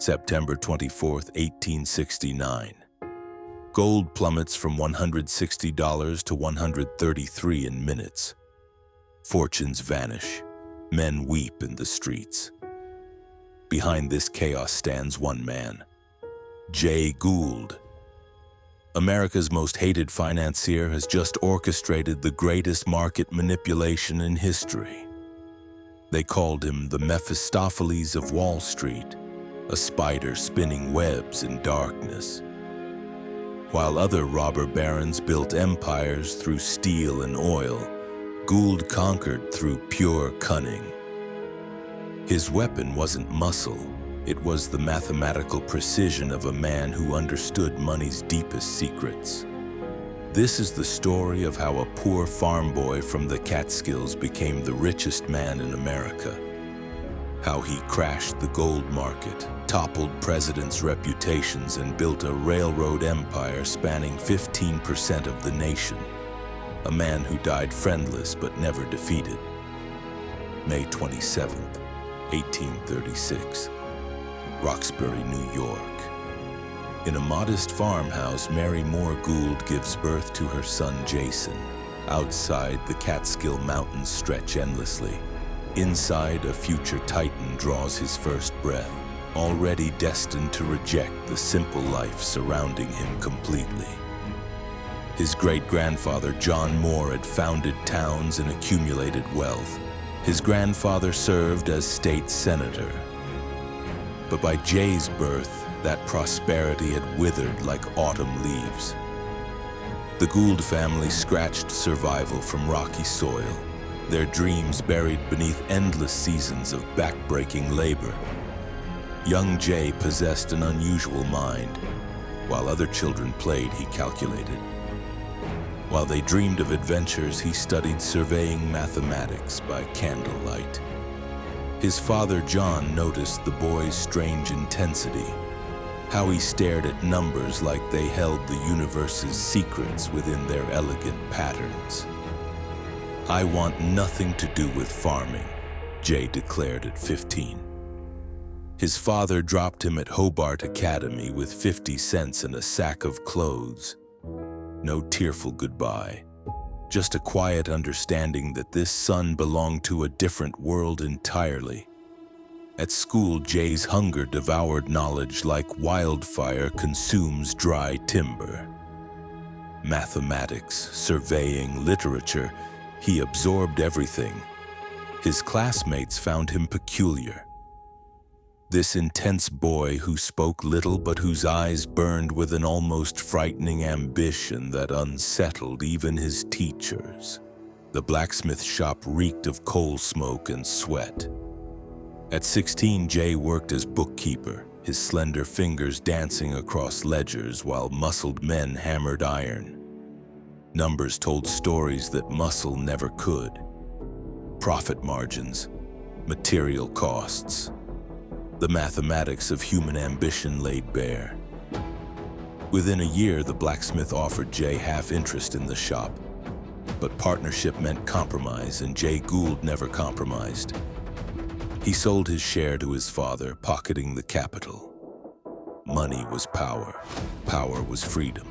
September 24, 1869. Gold plummets from $160 to $133 in minutes. Fortunes vanish. Men weep in the streets. Behind this chaos stands one man, Jay Gould. America's most hated financier has just orchestrated the greatest market manipulation in history. They called him the Mephistopheles of Wall Street, a spider spinning webs in darkness. While other robber barons built empires through steel and oil, Gould conquered through pure cunning. His weapon wasn't muscle, it was the mathematical precision of a man who understood money's deepest secrets. This is the story of how a poor farm boy from the Catskills became the richest man in America. How he crashed the gold market, toppled presidents' reputations, and built a railroad empire spanning 15% of the nation. A man who died friendless but never defeated. May 27, 1836. Roxbury, New York. In a modest farmhouse, Mary Moore Gould gives birth to her son Jason. Outside, the Catskill Mountains stretch endlessly. Inside, a future titan draws his first breath, already destined to reject the simple life surrounding him completely. His great-grandfather, John Moore, had founded towns and accumulated wealth. His grandfather served as state senator. But by Jay's birth, that prosperity had withered like autumn leaves. The Gould family scratched survival from rocky soil, their dreams buried beneath endless seasons of back-breaking labor. Young Jay possessed an unusual mind. While other children played, he calculated. While they dreamed of adventures, he studied surveying mathematics by candlelight. His father, John, noticed the boy's strange intensity, how he stared at numbers like they held the universe's secrets within their elegant patterns. "I want nothing to do with farming," Jay declared at 15. His father dropped him at Hobart Academy with 50 cents and a sack of clothes. No tearful goodbye, just a quiet understanding that this son belonged to a different world entirely. At school, Jay's hunger devoured knowledge like wildfire consumes dry timber. Mathematics, surveying, literature, he absorbed everything. His classmates found him peculiar. This intense boy who spoke little but whose eyes burned with an almost frightening ambition that unsettled even his teachers. The blacksmith shop reeked of coal smoke and sweat. At 16, Jay worked as bookkeeper, his slender fingers dancing across ledgers while muscled men hammered iron. Numbers told stories that muscle never could. Profit margins, material costs. The mathematics of human ambition laid bare. Within a year, the blacksmith offered Jay half interest in the shop. But partnership meant compromise, and Jay Gould never compromised. He sold his share to his father, pocketing the capital. Money was power. Power was freedom.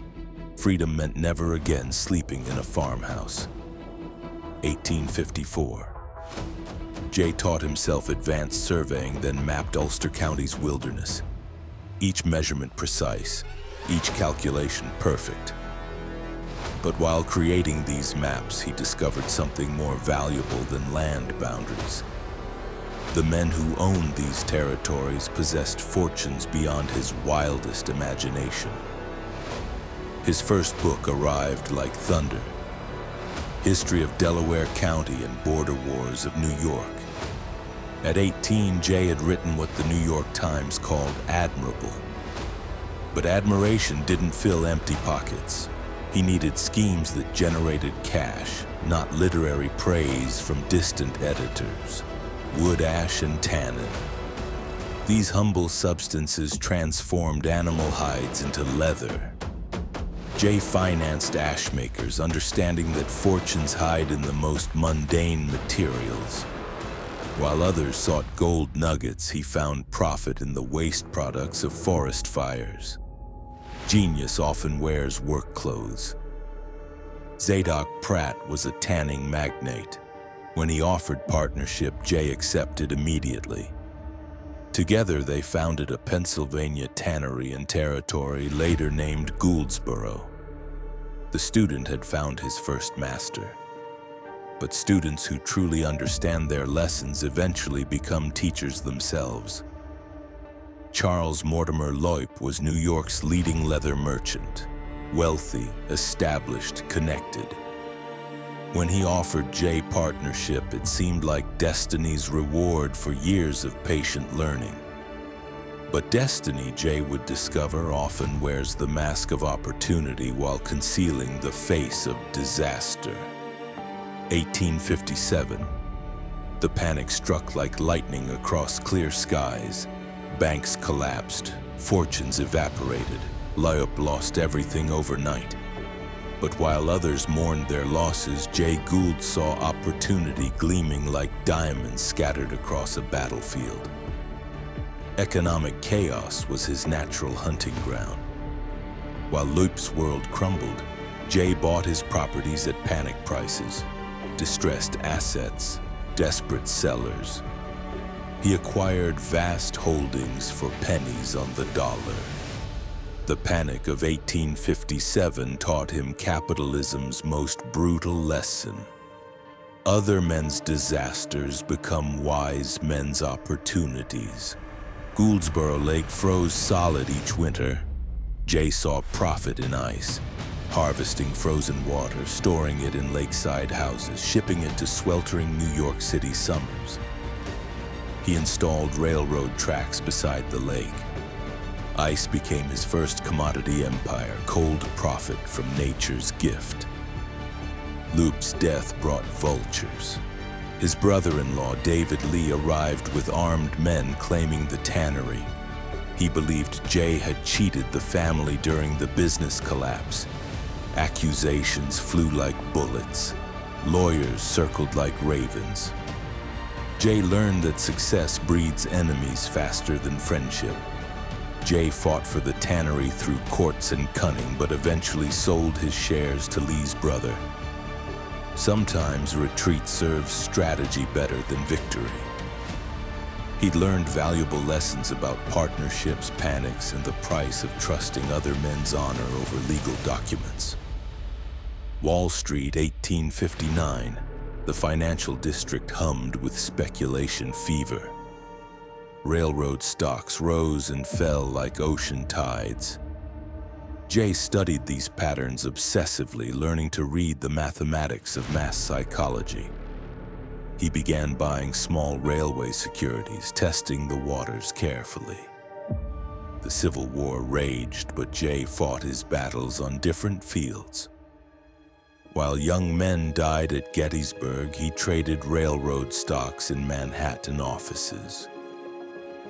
Freedom meant never again sleeping in a farmhouse. 1854. Jay taught himself advanced surveying, then mapped Ulster County's wilderness. Each measurement precise, each calculation perfect. But while creating these maps, he discovered something more valuable than land boundaries. The men who owned these territories possessed fortunes beyond his wildest imagination. His first book arrived like thunder. History of Delaware County and Border Wars of New York. At 18, Jay had written what the New York Times called admirable. But admiration didn't fill empty pockets. He needed schemes that generated cash, not literary praise from distant editors. Wood, ash, and tannin. These humble substances transformed animal hides into leather. Jay financed ash makers, understanding that fortunes hide in the most mundane materials. While others sought gold nuggets, he found profit in the waste products of forest fires. Genius often wears work clothes. Zadok Pratt was a tanning magnate. When he offered partnership, Jay accepted immediately. Together, they founded a Pennsylvania tannery and territory later named Gouldsboro. The student had found his first master. But students who truly understand their lessons eventually become teachers themselves. Charles Mortimer Loip was New York's leading leather merchant, wealthy, established, connected. When he offered Jay partnership, it seemed like destiny's reward for years of patient learning. But destiny, Jay would discover, often wears the mask of opportunity while concealing the face of disaster. 1857. The panic struck like lightning across clear skies. Banks collapsed, fortunes evaporated. Loip lost everything overnight. But while others mourned their losses, Jay Gould saw opportunity gleaming like diamonds scattered across a battlefield. Economic chaos was his natural hunting ground. While Loip's world crumbled, Jay bought his properties at panic prices. Distressed assets, desperate sellers. He acquired vast holdings for pennies on the dollar. The panic of 1857 taught him capitalism's most brutal lesson. Other men's disasters become wise men's opportunities. Gouldsboro Lake froze solid each winter. Jay saw profit in ice. Harvesting frozen water, storing it in lakeside houses, shipping it to sweltering New York City summers. He installed railroad tracks beside the lake. Ice became his first commodity empire, cold profit from nature's gift. Loop's death brought vultures. His brother-in-law, David Lee, arrived with armed men claiming the tannery. He believed Jay had cheated the family during the business collapse. Accusations flew like bullets. Lawyers circled like ravens. Jay learned that success breeds enemies faster than friendship. Jay fought for the tannery through courts and cunning, but eventually sold his shares to Lee's brother. Sometimes retreat serves strategy better than victory. He'd learned valuable lessons about partnerships, panics, and the price of trusting other men's honor over legal documents. Wall Street, 1859. The financial district hummed with speculation fever. Railroad stocks rose and fell like ocean tides. Jay studied these patterns obsessively, learning to read the mathematics of mass psychology. He began buying small railway securities, testing the waters carefully. The Civil War raged, but Jay fought his battles on different fields. While young men died at Gettysburg, he traded railroad stocks in Manhattan offices.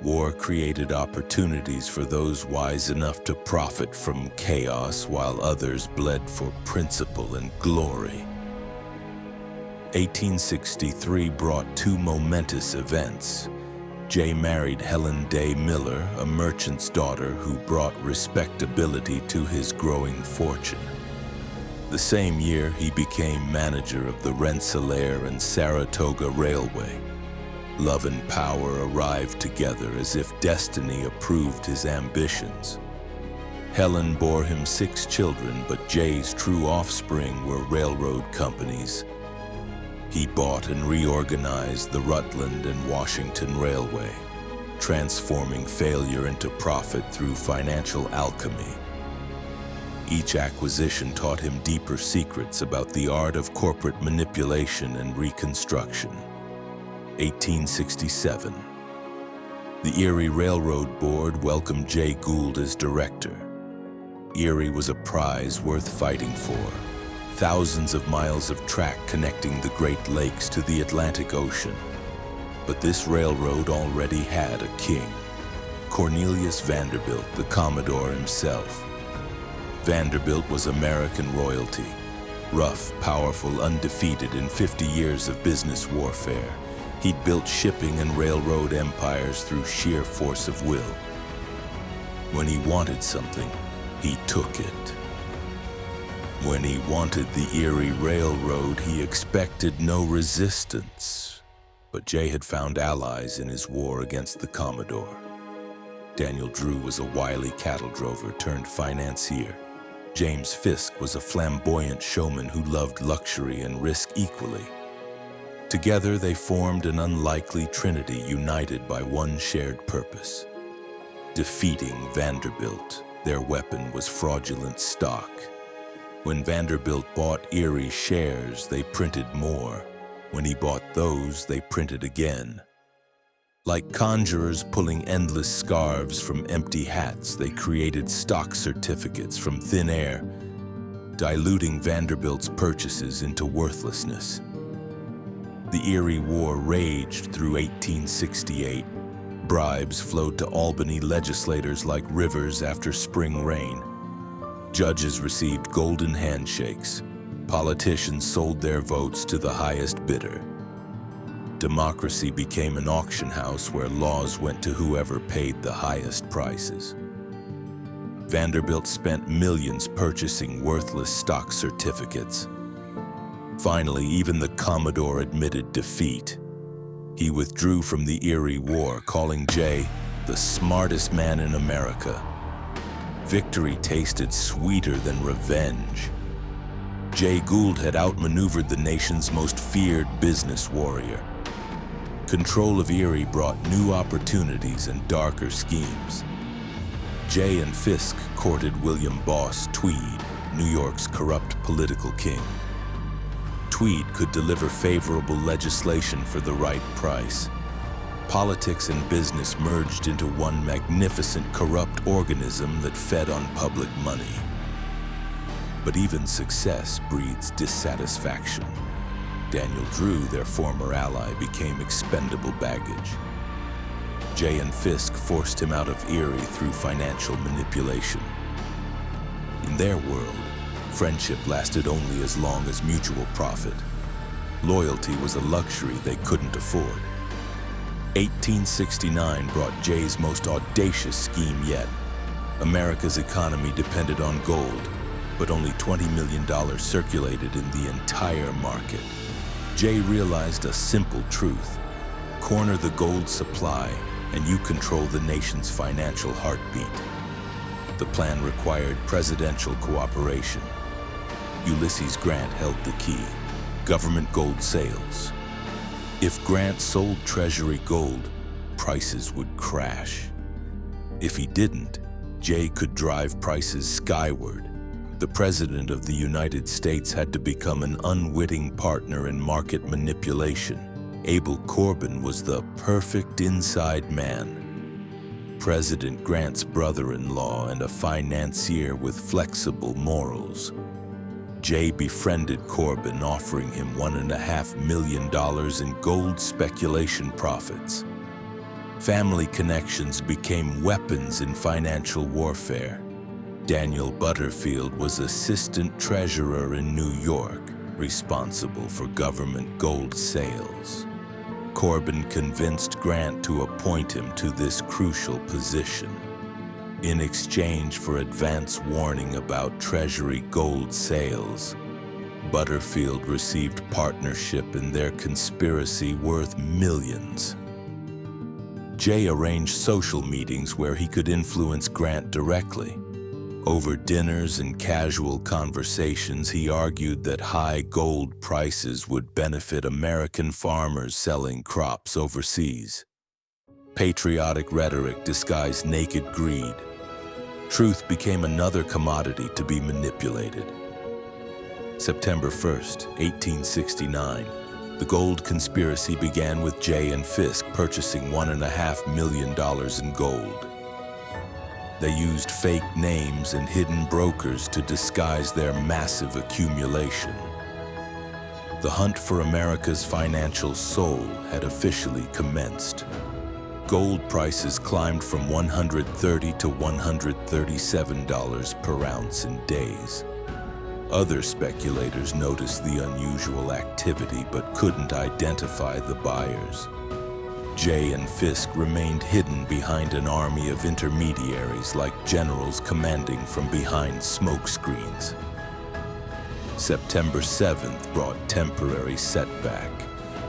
War created opportunities for those wise enough to profit from chaos, while others bled for principle and glory. 1863 brought two momentous events. Jay married Helen Day Miller, a merchant's daughter who brought respectability to his growing fortune. The same year, he became manager of the Rensselaer and Saratoga Railway. Love and power arrived together as if destiny approved his ambitions. Helen bore him 6 children, but Jay's true offspring were railroad companies. He bought and reorganized the Rutland and Washington Railway, transforming failure into profit through financial alchemy. Each acquisition taught him deeper secrets about the art of corporate manipulation and reconstruction. 1867. The Erie Railroad Board welcomed Jay Gould as director. Erie was a prize worth fighting for. Thousands of miles of track connecting the Great Lakes to the Atlantic Ocean. But this railroad already had a king, Cornelius Vanderbilt, the Commodore himself. Vanderbilt was American royalty, rough, powerful, undefeated in 50 years of business warfare. He'd built shipping and railroad empires through sheer force of will. When he wanted something, he took it. When he wanted the Erie Railroad, he expected no resistance. But Jay had found allies in his war against the Commodore. Daniel Drew was a wily cattle drover turned financier. James Fisk was a flamboyant showman who loved luxury and risk equally. Together, they formed an unlikely trinity united by one shared purpose: defeating Vanderbilt. Their weapon was fraudulent stock. When Vanderbilt bought Erie shares, they printed more. When he bought those, they printed again. Like conjurers pulling endless scarves from empty hats, they created stock certificates from thin air, diluting Vanderbilt's purchases into worthlessness. The Erie War raged through 1868. Bribes flowed to Albany legislators like rivers after spring rain. Judges received golden handshakes. Politicians sold their votes to the highest bidder. Democracy became an auction house where laws went to whoever paid the highest prices. Vanderbilt spent millions purchasing worthless stock certificates. Finally, even the Commodore admitted defeat. He withdrew from the Erie War, calling Jay the smartest man in America. Victory tasted sweeter than revenge. Jay Gould had outmaneuvered the nation's most feared business warrior. Control of Erie brought new opportunities and darker schemes. Jay and Fisk courted William Boss Tweed, New York's corrupt political king. Tweed could deliver favorable legislation for the right price. Politics and business merged into one magnificent corrupt organism that fed on public money. But even success breeds dissatisfaction. Daniel Drew, their former ally, became expendable baggage. Jay and Fisk forced him out of Erie through financial manipulation. In their world, friendship lasted only as long as mutual profit. Loyalty was a luxury they couldn't afford. 1869 brought Jay's most audacious scheme yet. America's economy depended on gold, but only $20 million circulated in the entire market. Jay realized a simple truth: corner the gold supply, and you control the nation's financial heartbeat. The plan required presidential cooperation. Ulysses Grant held the key: government gold sales. If Grant sold Treasury gold, prices would crash. If he didn't, Jay could drive prices skyward. The President of the United States had to become an unwitting partner in market manipulation. Abel Corbin was the perfect inside man. President Grant's brother-in-law and a financier with flexible morals. Jay befriended Corbin, offering him $1.5 million in gold speculation profits. Family connections became weapons in financial warfare. Daniel Butterfield was assistant treasurer in New York, responsible for government gold sales. Corbin convinced Grant to appoint him to this crucial position. In exchange for advance warning about Treasury gold sales, Butterfield received partnership in their conspiracy worth millions. Jay arranged social meetings where he could influence Grant directly. Over dinners and casual conversations, he argued that high gold prices would benefit American farmers selling crops overseas. Patriotic rhetoric disguised naked greed. Truth became another commodity to be manipulated. September 1st, 1869, the gold conspiracy began with Jay and Fisk purchasing $1.5 million in gold. They used fake names and hidden brokers to disguise their massive accumulation. The hunt for America's financial soul had officially commenced. Gold prices climbed from $130 to $137 per ounce in days. Other speculators noticed the unusual activity but couldn't identify the buyers. Jay and Fisk remained hidden behind an army of intermediaries like generals commanding from behind smoke screens. September 7th brought temporary setback.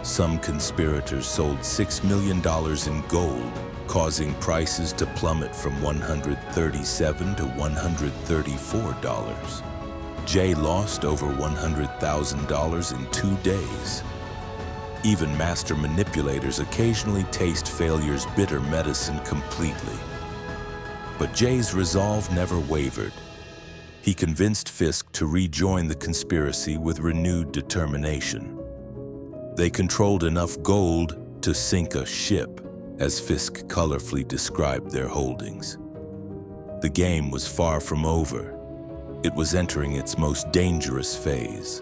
Some conspirators sold $6 million in gold, causing prices to plummet from $137 to $134. Jay lost over $100,000 in 2 days. Even master manipulators occasionally taste failure's bitter medicine completely. But Jay's resolve never wavered. He convinced Fisk to rejoin the conspiracy with renewed determination. They controlled enough gold to sink a ship, as Fisk colorfully described their holdings. The game was far from over. It was entering its most dangerous phase.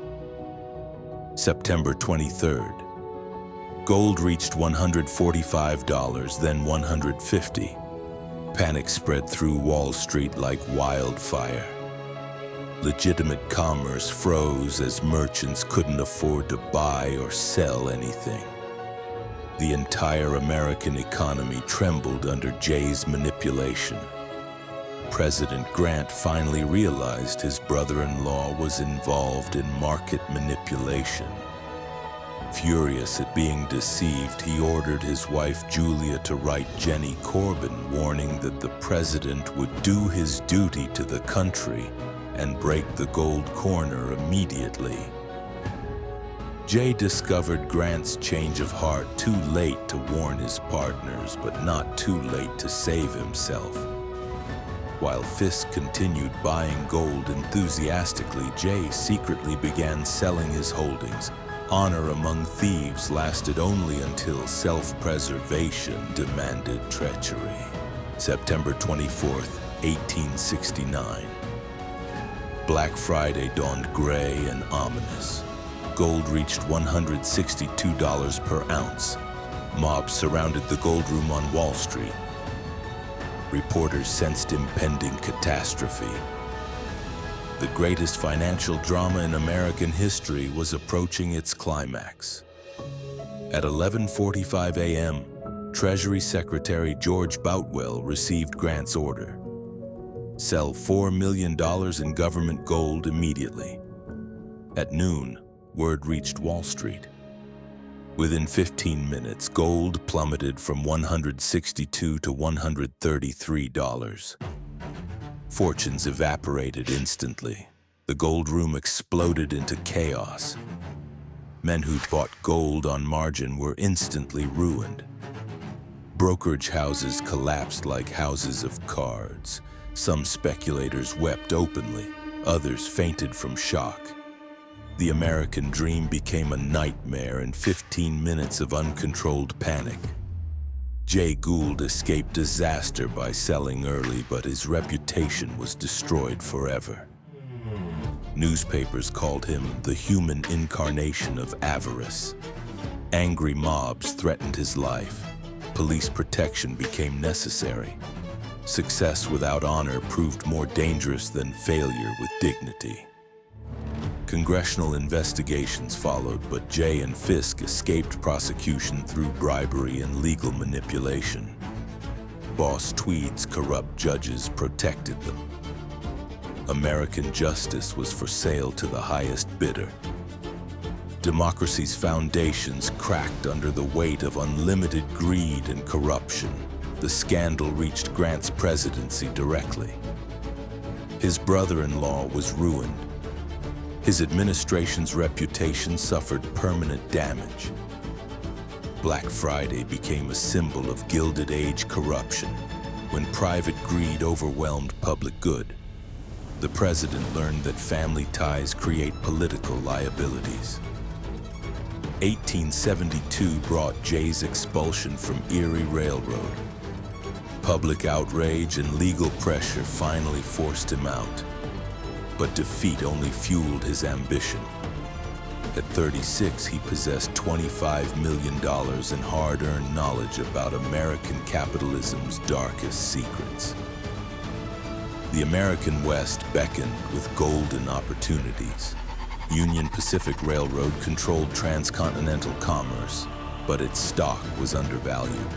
September 23rd. Gold reached $145, then $150. Panic spread through Wall Street like wildfire. Legitimate commerce froze as merchants couldn't afford to buy or sell anything. The entire American economy trembled under Jay's manipulation. President Grant finally realized his brother-in-law was involved in market manipulation. Furious at being deceived, he ordered his wife Julia to write Jenny Corbin, warning that the president would do his duty to the country and break the gold corner immediately. Jay discovered Grant's change of heart too late to warn his partners, but not too late to save himself. While Fisk continued buying gold enthusiastically, Jay secretly began selling his holdings. Honor among thieves lasted only until self-preservation demanded treachery. September 24th, 1869. Black Friday dawned gray and ominous. Gold reached $162 per ounce. Mobs surrounded the gold room on Wall Street. Reporters sensed impending catastrophe. The greatest financial drama in American history was approaching its climax. At 11:45 a.m., Treasury Secretary George Boutwell received Grant's order. Sell $4 million in government gold immediately. At noon, word reached Wall Street. Within 15 minutes, gold plummeted from $162 to $133. Fortunes evaporated instantly. The gold room exploded into chaos. Men who'd bought gold on margin were instantly ruined. Brokerage houses collapsed like houses of cards. Some speculators wept openly, others fainted from shock. The American dream became a nightmare in 15 minutes of uncontrolled panic. Jay Gould escaped disaster by selling early, but his reputation was destroyed forever. Newspapers called him the human incarnation of avarice. Angry mobs threatened his life. Police protection became necessary. Success without honor proved more dangerous than failure with dignity. Congressional investigations followed, but Jay and Fisk escaped prosecution through bribery and legal manipulation. Boss Tweed's corrupt judges protected them. American justice was for sale to the highest bidder. Democracy's foundations cracked under the weight of unlimited greed and corruption. The scandal reached Grant's presidency directly. His brother-in-law was ruined. His administration's reputation suffered permanent damage. Black Friday became a symbol of Gilded Age corruption when private greed overwhelmed public good. The president learned that family ties create political liabilities. 1872 brought Jay's expulsion from Erie Railroad. Public outrage and legal pressure finally forced him out. But defeat only fueled his ambition. At 36, he possessed $25 million in hard-earned knowledge about American capitalism's darkest secrets. The American West beckoned with golden opportunities. Union Pacific Railroad controlled transcontinental commerce. but its stock was undervalued.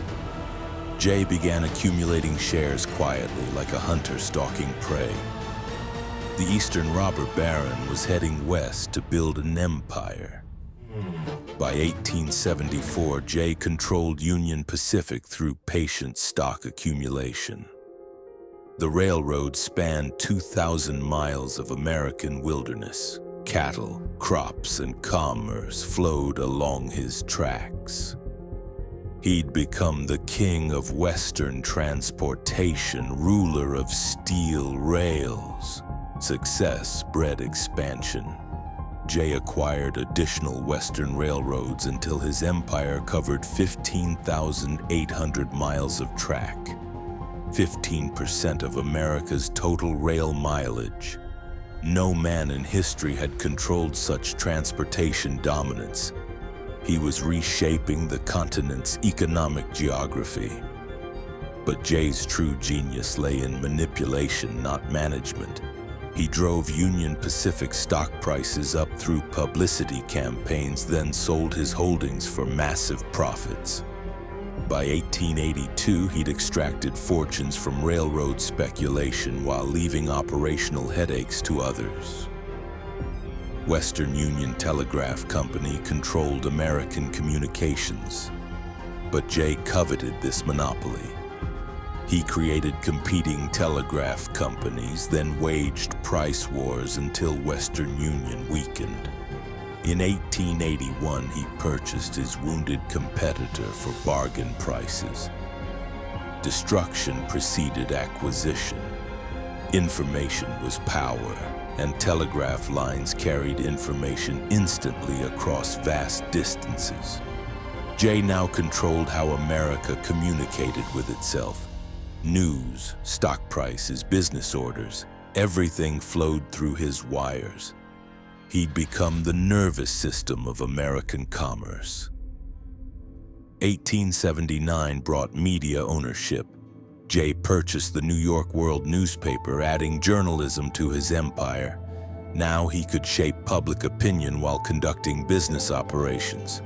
Jay began accumulating shares quietly, like a hunter stalking prey. The Eastern robber baron was heading west to build an empire. By 1874, Jay controlled Union Pacific through patient stock accumulation. The railroad spanned 2,000 miles of American wilderness. Cattle, crops, and commerce flowed along his tracks. He'd become the king of Western transportation, ruler of steel rails. Success bred expansion. Jay acquired additional Western railroads until his empire covered 15,800 miles of track, 15% of America's total rail mileage. No man in history had controlled such transportation dominance. He was reshaping the continent's economic geography. But Jay's true genius lay in manipulation, not management. He drove Union Pacific stock prices up through publicity campaigns, then sold his holdings for massive profits. By 1882, he'd extracted fortunes from railroad speculation while leaving operational headaches to others. Western Union Telegraph Company controlled American communications, but Jay coveted this monopoly. He created competing telegraph companies, then waged price wars until Western Union weakened. In 1881, he purchased his wounded competitor for bargain prices. Destruction preceded acquisition. Information was power, and telegraph lines carried information instantly across vast distances. Jay now controlled how America communicated with itself. News, stock prices, business orders, everything flowed through his wires. He'd become the nervous system of American commerce. 1879 brought media ownership. Jay purchased the New York World newspaper, adding journalism to his empire. Now he could shape public opinion while conducting business operations.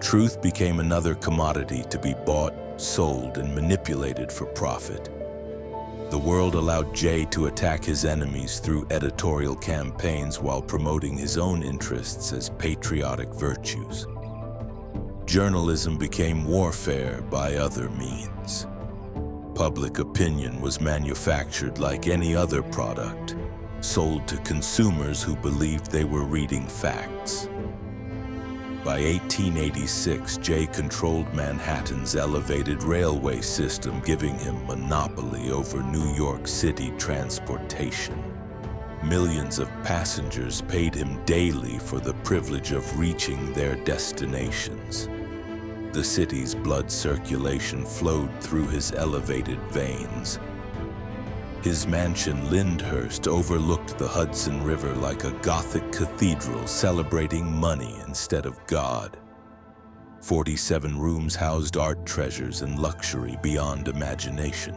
Truth became another commodity to be bought, sold, and manipulated for profit. The world allowed Jay to attack his enemies through editorial campaigns while promoting his own interests as patriotic virtues. Journalism became warfare by other means. Public opinion was manufactured like any other product, sold to consumers who believed they were reading facts. By 1886, Jay controlled Manhattan's elevated railway system, giving him monopoly over New York City transportation. Millions of passengers paid him daily for the privilege of reaching their destinations. The city's blood circulation flowed through his elevated veins. His mansion Lyndhurst overlooked the Hudson River like a Gothic cathedral celebrating money instead of God. 47 rooms housed art treasures and luxury beyond imagination.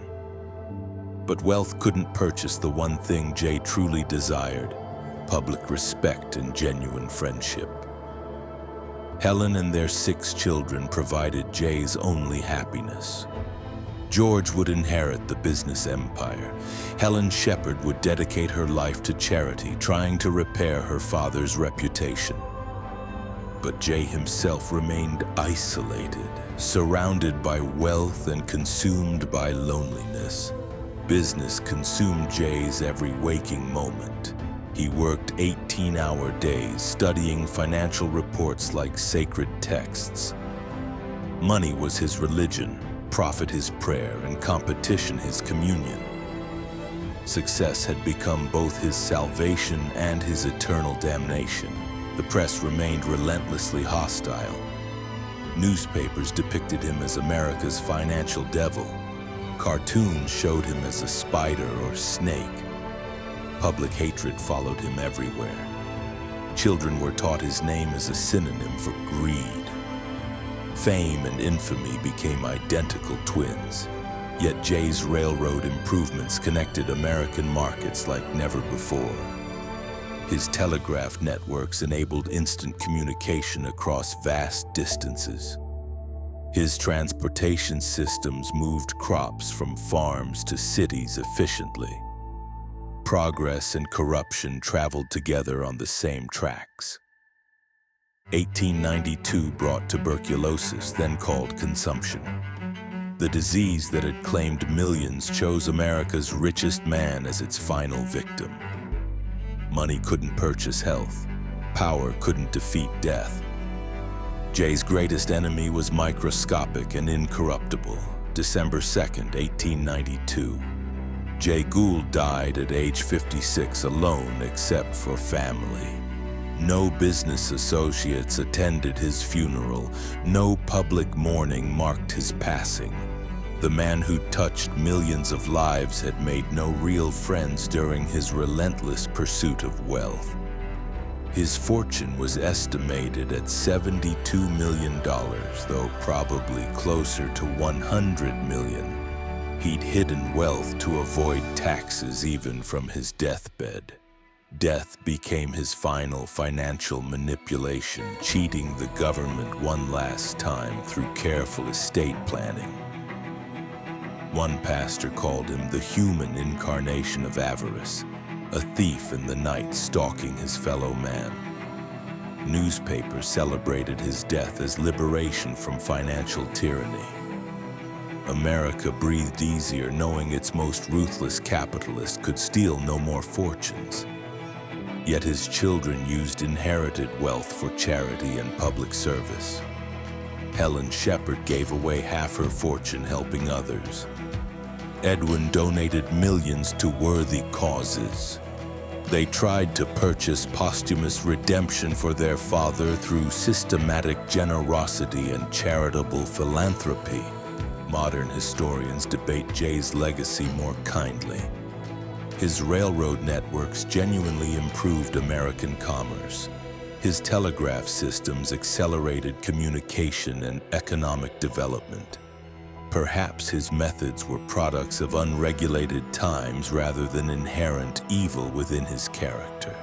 But wealth couldn't purchase the one thing Jay truly desired: public respect and genuine friendship. Helen and their 6 children provided Jay's only happiness. George would inherit the business empire. Helen Shepherd would dedicate her life to charity, trying to repair her father's reputation. But Jay himself remained isolated, surrounded by wealth and consumed by loneliness. Business consumed Jay's every waking moment. He worked 18-hour days, studying financial reports like sacred texts. Money was his religion, profit his prayer, and competition his communion. Success had become both his salvation and his eternal damnation. The press remained relentlessly hostile. Newspapers depicted him as America's financial devil. Cartoons showed him as a spider or snake. Public hatred followed him everywhere. Children were taught his name as a synonym for greed. Fame and infamy became identical twins. Yet Jay's railroad improvements connected American markets like never before. His telegraph networks enabled instant communication across vast distances. His transportation systems moved crops from farms to cities efficiently. Progress and corruption traveled together on the same tracks. 1892 brought tuberculosis, then called consumption. The disease that had claimed millions chose America's richest man as its final victim. Money couldn't purchase health. Power couldn't defeat death. Jay's greatest enemy was microscopic and incorruptible. December 2nd, 1892. Jay Gould died at age 56 alone except for family. No business associates attended his funeral. No public mourning marked his passing. The man who touched millions of lives had made no real friends during his relentless pursuit of wealth. His fortune was estimated at $72 million, though probably closer to $100 million. He'd hidden wealth to avoid taxes even from his deathbed. Death became his final financial manipulation, cheating the government one last time through careful estate planning. One pastor called him the human incarnation of avarice, a thief in the night stalking his fellow man. Newspapers celebrated his death as liberation from financial tyranny. America breathed easier knowing its most ruthless capitalist could steal no more fortunes. Yet his children used inherited wealth for charity and public service. Helen Shepherd gave away half her fortune helping others. Edwin donated millions to worthy causes. They tried to purchase posthumous redemption for their father through systematic generosity and charitable philanthropy. Modern historians debate Jay's legacy more kindly. His railroad networks genuinely improved American commerce. His telegraph systems accelerated communication and economic development. Perhaps his methods were products of unregulated times rather than inherent evil within his character.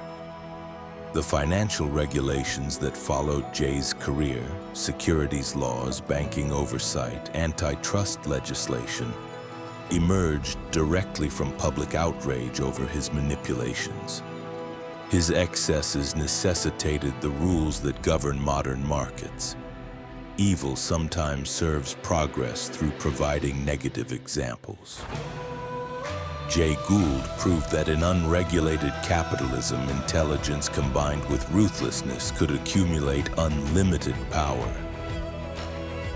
The financial regulations that followed Jay's career, securities laws, banking oversight, antitrust legislation, emerged directly from public outrage over his manipulations. His excesses necessitated the rules that govern modern markets. Evil sometimes serves progress through providing negative examples. Jay Gould proved that in unregulated capitalism, intelligence combined with ruthlessness could accumulate unlimited power.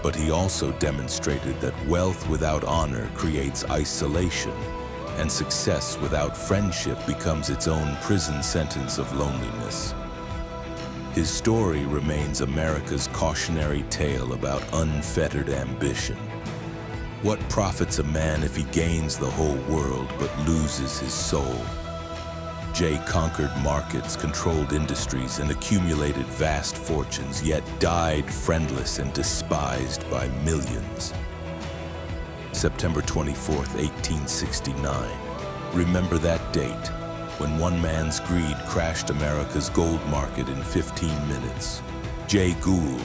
But he also demonstrated that wealth without honor creates isolation, and success without friendship becomes its own prison sentence of loneliness. His story remains America's cautionary tale about unfettered ambition. What profits a man if he gains the whole world but loses his soul? Jay conquered markets, controlled industries, and accumulated vast fortunes, yet died friendless and despised by millions. September 24th, 1869. Remember that date, when one man's greed crashed America's gold market in 15 minutes. Jay Gould,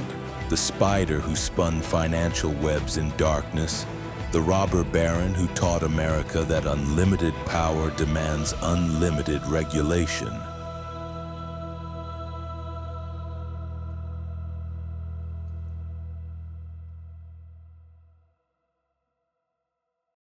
the spider who spun financial webs in darkness, the robber baron who taught America that unlimited power demands unlimited regulation.